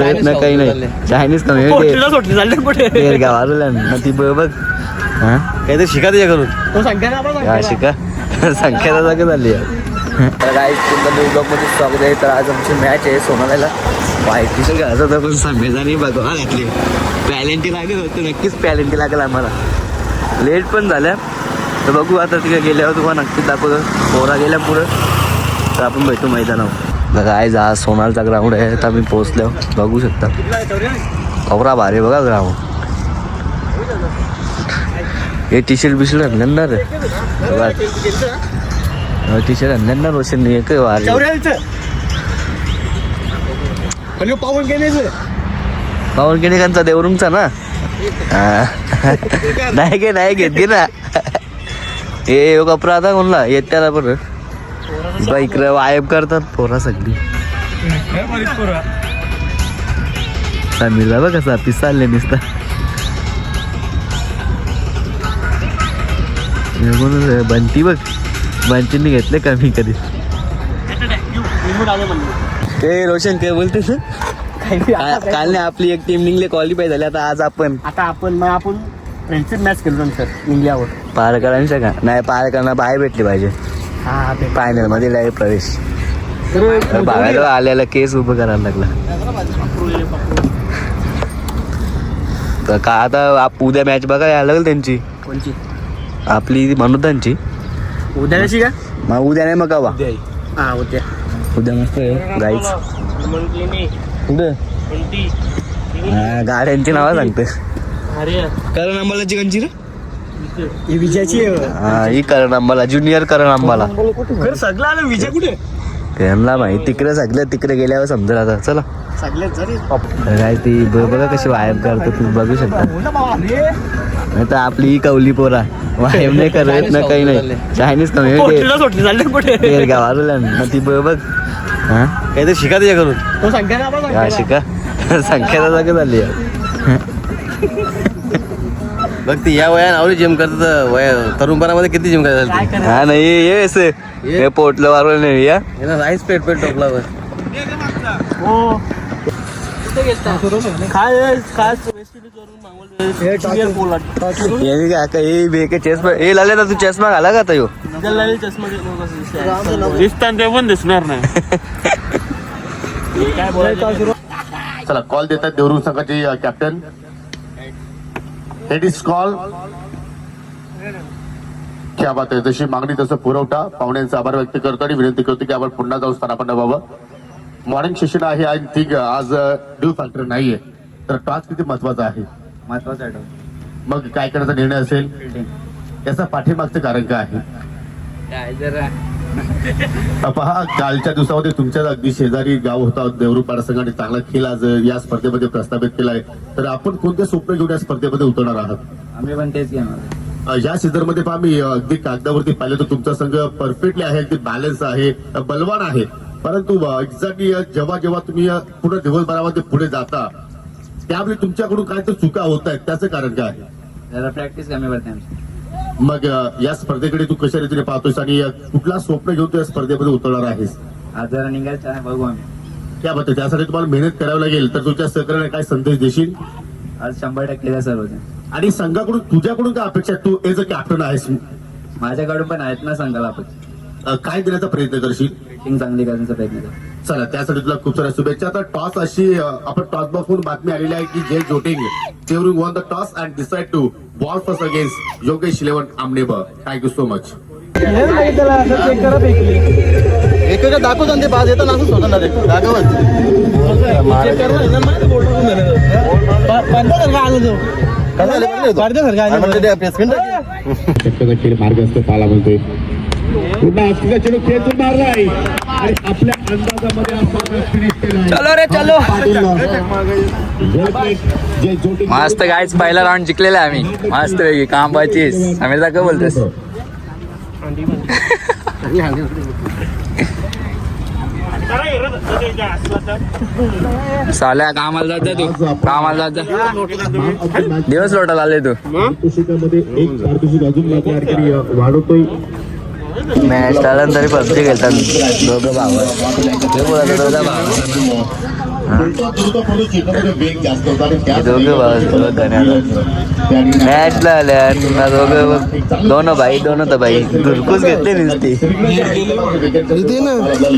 प्रयत्न काही नाही. चायनीज कमी गावाला ती बघ हा काहीतरी शिका त्याच्याकडून शिका संख्या जागा झाली आहे. तर काय तुमचं न्यू ब्लॉगमध्ये स्वागत आहे. तर आज आमची मॅच आहे सोनाल्याला. व्हाईट टी शर्ट घालायचं होतं पण संमेदानी बघा घातली. पॅलेंटी लागेल होतं, नक्कीच पॅलेंटी लागेल आम्हाला. लेट पण झाल्या तर बघू आता तिकडे गेल्यावर तुम्हाला नक्कीच दाखवतो. पोरा गेल्या पुढं तर आपण भेटू मैदानावर. बघा आज हा सोनालचा ग्राउंड आहे. तर आम्ही पोहोचल्यावर बघू शकता कवरा भारी बघा ग्राउंड. हे टी शर्ट बिशर्ट आणणार टी शर्ट आणणार रोशन एक वार पावन केणेकांचा देवरुंगचा ना नाही घे नाही घेत घे ना. हे योग कपडा आता कोणला येत त्याला पण इकडे वायब करतात पोरा सगळी. समीरला बघ कसा पिसालले निसता बंटी बघ. बंटीने घेतले कमी कधी. ते रोशन काय बोलते काल आपली एक टीम निघली क्वालिफाय झाली. आता आज आपण फ्रेंडशिप मॅच केलो नंतर इंडियावर पारकरांच्या का नाही पारकरांना बाहेर भेटली पाहिजे फायनल मध्ये डायरेक्ट प्रवेश. बघायला आल्याला केस उभं करायला लागला. तर का आता उद्या मॅच बघायला यायला लागेल त्यांची. कोणची आपली मनोदांची उद्याची का मग उद्या नाही मग गावा उद्या मस्त गाईच कुठं गाड्यांची नावं सांगते. करण अंबाला चिकनची रे विजयाची ही करण अंबाला ज्युनियर करण अंबाला सगळं आलं. विजय कुठे त्यांना माहिती तिकडे सगळं तिकडे गेल्यावर समजेल. आता चला काय ती बघा कशी वायब करतो तुम्ही बघू शकता. नाही तर आपली ही कवली पोरा वायब नाही करत ना काही नाही. चायनीज कमी गावाला ती बघ हा काहीतरी शिका त्याच्याकडून शिका संख्या जागा झाली आहे. बघ ती या वयान आवडी जिम करतात. वय तरुणपणामध्ये किती जिम करायला हा नाही हे पोटलं वारवलं नाही या राईस पेट टोपला हे लाले ना तू चष्मा घाला का आता यो पण दिसणार नाही. चला कॉल देतात देवरुंग संघाचे कॅप्टन. Head is call. क्या बात आहे. जशी मागणी तसं पुरवठा. पाहुण्यांचा आभार व्यक्त करतो आणि विनंती करतो की आपण पुन्हा जाऊन स्थानापन्न व्हावं. मॉर्निंग सेशन आहे आय थिंक आज ड्यू फॅक्टर नाहीये तर टॉस किती महत्वाचा आहे. महत्वाचा आहे. मग काय करण्याचा निर्णय असेल याचा पाठीमागचं कारण काय आहे. पहा कालच्या दिवसामध्ये तुमच्या अगदी शेजारी गाव होता देवरुंग पाडा संघाने चांगला खेळ आज या स्पर्धेमध्ये प्रस्थापित केलाय. तर आपण कोणते स्वप्न घेऊन या स्पर्धेमध्ये उतरणार आहात. आम्ही पण तेच घेणार. या सीझन मध्ये पहा मी अगदी कागदावरती पाहिलं तर तुमचा संघ परफेक्टली आहे. अगदी बॅलन्स आहे बलवान आहे. परंतु एक्झॅक्टली जेव्हा जेव्हा तुम्ही पूर्ण दिवसभरामध्ये पुढे जाता त्यावेळी तुमच्याकडून काय तर चुका होत आहेत. त्याचं कारण काय आहे. जरा प्रॅक्टिस कमी पडते आमची. मग या स्पर्धेकडे तू कशा रीतीने पाहतोस आणि कुठला स्वप्न घेऊन तू या स्पर्धेमध्ये उतरणार आहेस. आज जरा निघायचं बघू आम्ही. क्या बघतो त्यासाठी तुम्हाला मेहनत करावी लागेल. तर तुझ्या सहकार्याने काय संदेश देशील. आज 100% सर्व आणि संघाकडून तुझ्याकडून काय अपेक्षा तू एज अ कॅप्टन आहेस. माझ्याकडून पण आहेत ना संघाला आपण काय देण्याचा प्रयत्न करशील. टीम चांगली करण्याचा प्रयत्न करू. चला त्यासाठी तुला खूप साऱ्या शुभेच्छा. तर टॉस अशी आपण टॉस बॉक्सवरून बातमी आलेली आहे की जे जोटिंग देवरुंग won the toss and decide to bowl first against Yogesh 11 आमनेबर. Thank you so much. दाखवतो ते बाज येतं असं स्वतः खेळ मार्ग असतो पाला म्हणतोय पुन्हा चेडू खेळून मारलाय आणि आपल्या अंदाजामध्ये चलो रे चलो. मस्त गायच पहिला राऊंड जिंकलेला आम्ही मस्त वेगळी काम पाहिजे. समीरदा काय बोलतेस. साल्या कामाला जात जा तू कामाला जात जा. दिवस लोटायला आले तू. वाढवतोय मॅच तरी पबजी खेळतात दोघं भाव. उलटा दुरुटा पडतो, शेतामध्ये वेग जास्त होता आणि हे दोघं मॅचला आल्या दोघं दोन भाई दुरकूच घेतले नुसती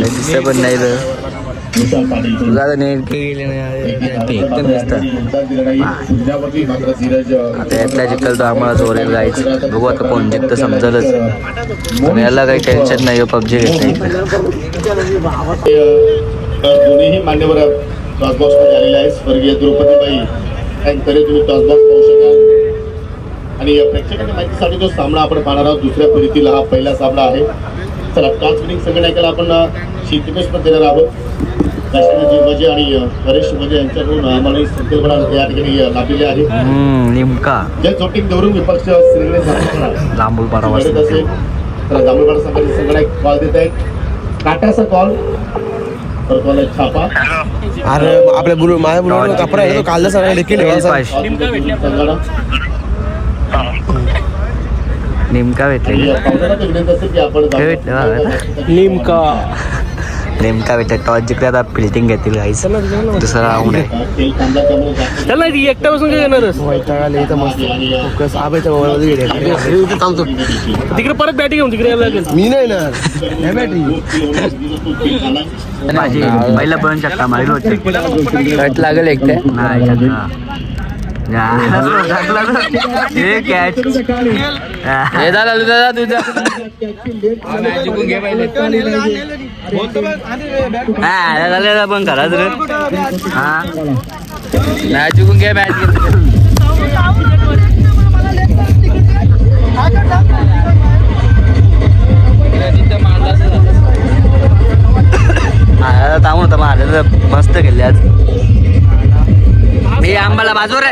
दिसत पण नाही तुझा नेट गेले नाही आता यातला जिंकल तो आम्हाला जोरेल गाईच बघू आता कोण जिंकतं समजलच पण याला काही टेन्शन नाही पबजी घेत नाही दोन्हीही मान्यवर टॉस बॉक्स मध्ये आलेले आहे स्वर्गीय द्रौपदीबाई यांकडे तुम्ही टॉस बॉक्स पाहू शकाल आणि प्रेक्षकांच्या माहितीसाठी जो सामना आपण पाहणार आहोत दुसऱ्या फेरीतील हा पहिला सामना आहे. चला टॉस विनिंग संघटनेला आपण शीतपेश पण देणार आहोत. काश्मीरजी मजे आणि हरेश मजे यांच्याकडून आम्हाला संकल्पना या ठिकाणी लाभलेली आहे. नेमका ज्या जोटिंग देऊन विपक्ष श्रीने लांबूलपाडा वाटत असेल तर जांभूळपाडा संघाची संघटना कॉल देत आहेत. काटाचा कॉल छापा अरे आपल्या माझ्या मुलाला कपडा आहे तो काल सगळं देखील नेमका भेटले नेमका भेटले टॉस जिंकले आता फिल्डिंग घेतील गाईस दुसरा राऊंड आहे. त्याला एकटा बसून काय येणारच तिकडे परत बॅटिंग घेऊन तिकडे यायला लागेल. मी नाही ना बॅटरी पहिला पण चक्का मारलो कट लागेल एक नाही कॅच हे झालं तुझा तुझा हा पण खराच रे हा नाही चुकून घे मॅच थांबून होता मग आलेलं मस्त केले आज मी आंबाला बाजू रे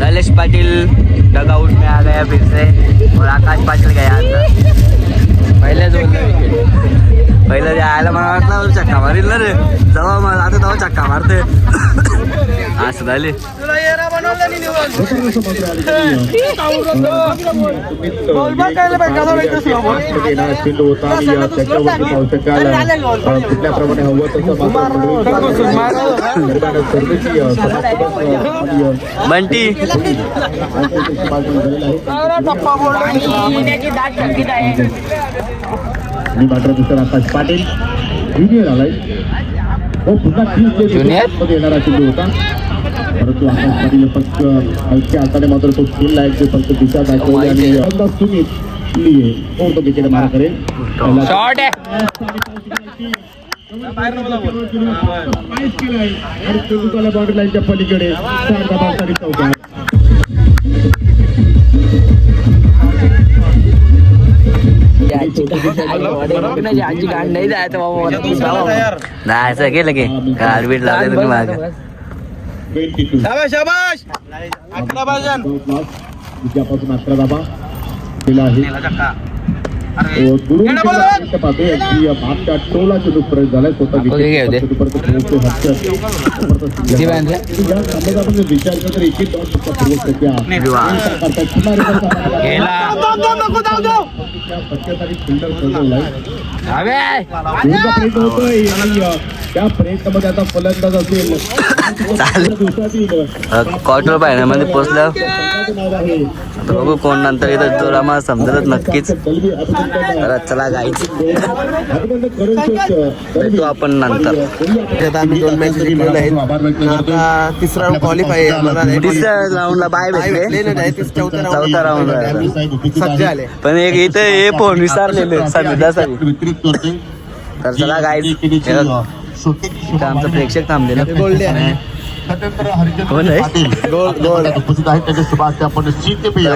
ललेश पाटिल डगआउट में आ गया फिर से और आकाश पाटिल गया आता पहिलं आयला मला वाटलं चक्का मारील ना रे जेव्हा मला आता तेव्हा चक्का मारते असं झाले कुठल्याप्रमाणे बंटी आकाश पाटील ज्युनियर आलाय पुन्हा ज्युनियर येणारा चेंडू होता परंतु आकाश पाटील फक्त हलक्या हाताने मात्र तो खेळला आहे जे फक्त दिशा दाखवली आणि सुमित लिये तो विकेट मार करेल शॉट आहे बाउंड्री लाईनच्या पलीकडे चौका आजी गाड नाही जायचं बाबा जायचं गेलं की गाड बीड लावले तुम्ही माग विद्यापासून 11 धाबा दिला आहे. मागच्या टोला चेंडू प्रयोग झालाय स्वतः विचार केला तर एक त्या प्रयत्नामध्ये आता फलंदाज असेल क्वार्टर फायनलमध्ये पोहोचलं बघू कोण नंतर येतं तो आम्हाला समजतच नक्कीच. चला गाईच भेटू आपण नंतर. आम्ही 2 मॅच जिंकलेले आहेत. आता तिसरा क्वालिफाय तिसऱ्या राऊंडला बाय भेटले चौथा राऊंड सध्या आले पण एक इथं हे फोन विसरलेले समिधासाठी. तर चला गाईच आमचं प्रेक्षक थांबलेलं कोण आहे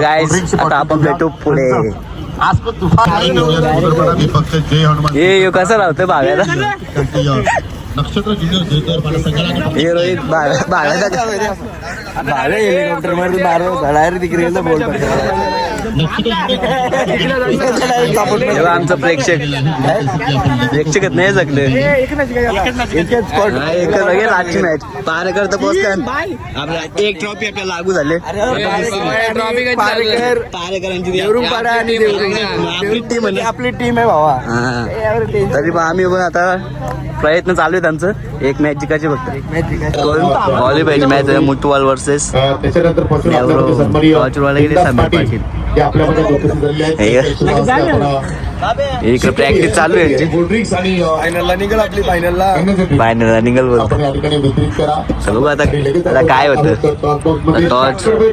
गाईस आता आपण भेटू पुढे. हे कसं राहतं भागायला नक्षत्र हे रोहित भागा हेलिकॉप्टर मध्ये बाहेर तिकडे बोल आमचं प्रेक्षक नाही जगले आजची मॅच पार करता पोचतात आपला एक ट्रॉफी आपल्याला लागू झाले पारेकरांची आपली टीम आहे भावा. तरी पण आम्ही पण आता प्रयत्न चालू आहे त्यांचं. एक मॅच जिकायची फक्त. व्हॉलीबॉलची मॅच आहे मुटवाल वर्सेस त्याच्यानंतर पासून आपल्यामध्ये सन्माननीय इंदास पाटील हे आपल्यामध्ये उपस्थित झालेले आहेत. एक प्रॅक्टिस चालू आहे यांची. कोल्ड्रिंक्स आणि फायनल निघल बोल. आपण या ठिकाणी वितरित करा. चलो आता काय होतं. टॉर्च करू.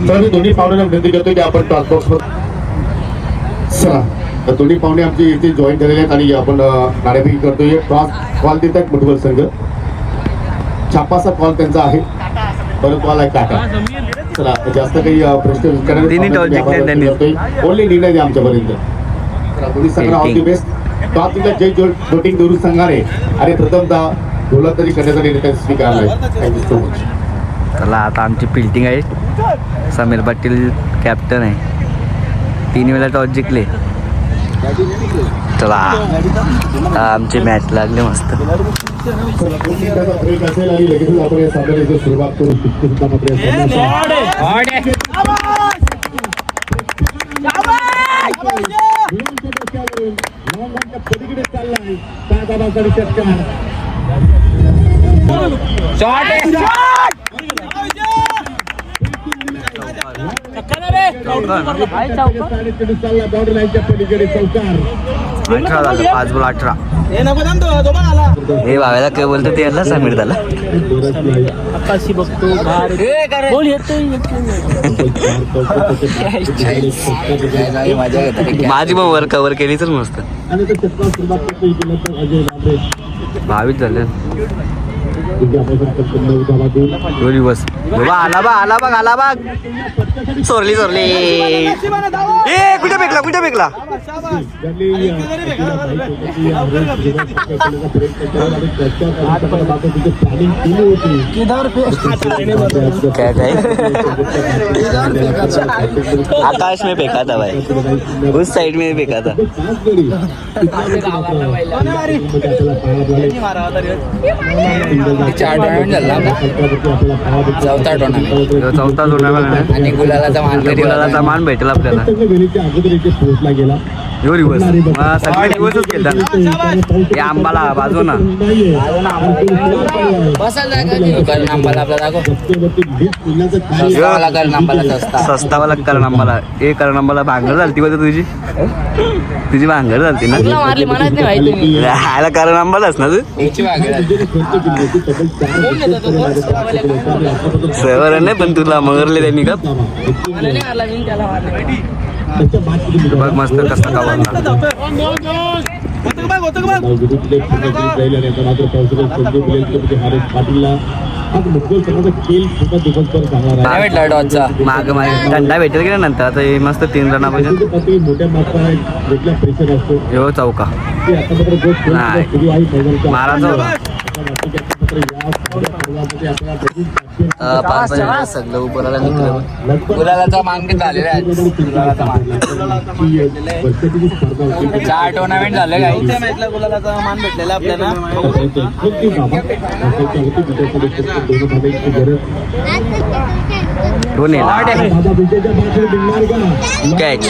तर मी दोन्ही पाहुण्यांना विनंती करतो की आपण टॉस बॉक्स चला. तर दोन्ही पाहुणे आमचे इथे जॉईन झालेले आहेत आणि आपण नाणेफेकी करतोय. टॉस कॉल देत आहेत मुठवल संघ. छापाचा कॉल त्यांचा आहे. परत कॉल आहे काका. चला जास्त काही प्रश्न ओनली निर्णय द्या आमच्यापर्यंत. दोन्ही संघाला ऑल दी बेस्ट. टॉस तुमच्या जय बोटिंग दोन्ही संघाने आणि प्रथमतः गोलंदाजी करण्याचा निर्णय स्वीकारला आहे. Thank you so much. चला आता आमची फिल्डिंग आहे. समीर पाटील कॅप्टन आहे. 3 वेळा टॉस जिंकले. चला आमची मॅच लागली मस्त. ब्रेक असेल आणि लगेच आपण या सामन्याची सुरुवात करू. पलीकडे चाललाय बॉर्डर लाईनच्या पलीकडे चौकार. 18 झालं. 5 बॉल 18. हे भाव्याला काय बोलतो ते याला समीर त्याला. आकाशी बघतो बोल येतोय. माझी पण वर कव्हर केली तर मस्त. आणि तो चक्रा सुरुवात करतो इथे नंतर अजय बाबरे 22 झाले. दोन्ही बस बाबा आला बघ. सोरली ए कुठे फेकला. काय आकाश में फेंका था भाई. उस साइड में फेंका था. चौथा टुर्नामेंट आणि गुलालाचा मान भेटेल आपल्याला. एवढी बस सगळे दिवसच केला. हे आंबाला बाजू ना सस्तावाला करण आंबाला. हे करण आंबाला भांगर झालती बघ तुझी भांगर झालती ना. राहायला करण आंबालाच ना तू. सवर नाही पण तुला मगरले त्यांनी का बघ मस्त कसा कावरला. माग दंडा भेटेल की नंतर. आता मस्त 3 रना पाहिजे. हो चौका नाही मारायचा होता. 5 सगळं उपराला गुलालाचा मान किती झालेला आहे. 4 टुर्नामेंट झाले काय. गुलालाचा मान भेटलेला आपल्याला. कॅच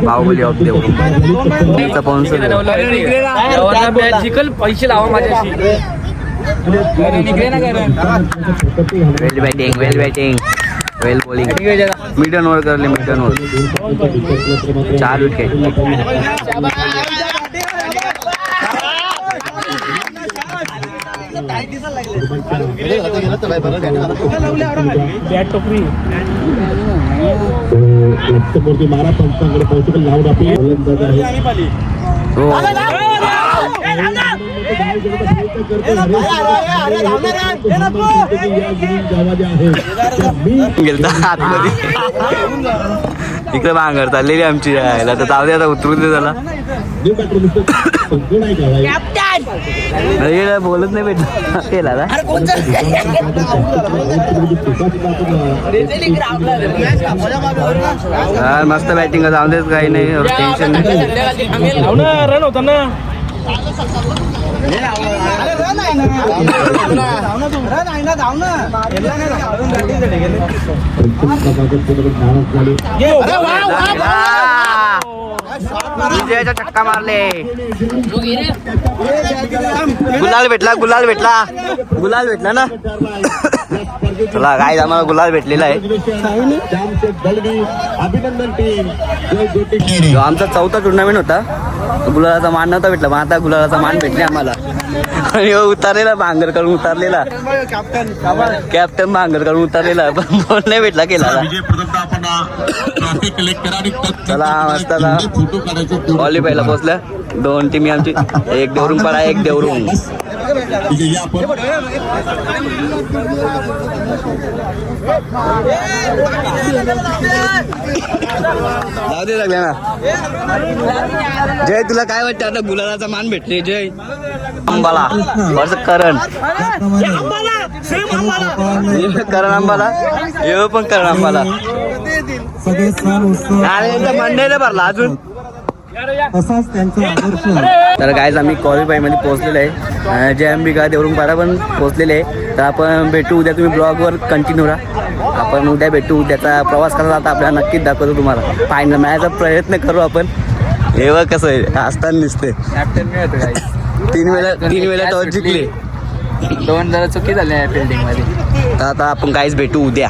बाहुबली ऑफ देवरू जिकल पैसे लावा माझ्याशी. वेल बॅटिंग वेल बॉलिंग. मिडन ओव्हर करले. 4 विकेट. मारा पंचांकडे पॉसिबल लावून आपली गोलंदाज आहे. आतमध्ये इकडे भांगर चाललेली आमची यायला. तर जाऊ दे आता उतरून दे त्याला. बोलत नाही भेटलं केला ना. मस्त बॅटिंग जाऊ देत काही नाही टेन्शन नाही. रन होता ना विजयाचा चक्का मारले. गुलाल भेटला ना. चला काय आम्हाला गुलाल भेटलेला आहे. अभिनंदन टीम. जो आमचा चौथा टुर्नामेंट होता गुलालाचा मान नव्हता भेटला, मग आता गुलालाचा मान भेटले आम्हाला. आणि उतारलेला भांगर काढून उतारलेला कॅप्टन भांगर काढून उतारलेला, पण बॉल नाही भेटला केला. चला मस्त क्वालिफायला पोहोचल्या 2 टीमी आमची, एक देवरुंग पाडा एक देवरुंग. जाऊ दे लागल्या ना. जय तुला काय वाटतं आता गुलालाचा मान भेटले? जय अंबाला वर्ष करण अंबाला येऊ पण करण अंबाला मंडईला भरला अजून. तर गाईज आम्ही क्वालिफाय मध्ये पोहोचलेलो आहे. जय अंबिका देवरुंगपाडा पण पोहोचलेले आहे. तर आपण भेटू उद्या. तुम्ही ब्लॉगवर कंटिन्यू राहा. आपण उद्या भेटू. उद्याचा प्रवास करायला आता आपल्याला नक्कीच दाखवतो तुम्हाला. फायनल मॅचचा प्रयत्न करू आपण. हे बघ कसं आहे असताना दिसते. तीन वेळा टॉस जिंकले. 2 जरा चुकी झाली फिल्डिंग मध्ये. तर आता आपण काहीच भेटू उद्या.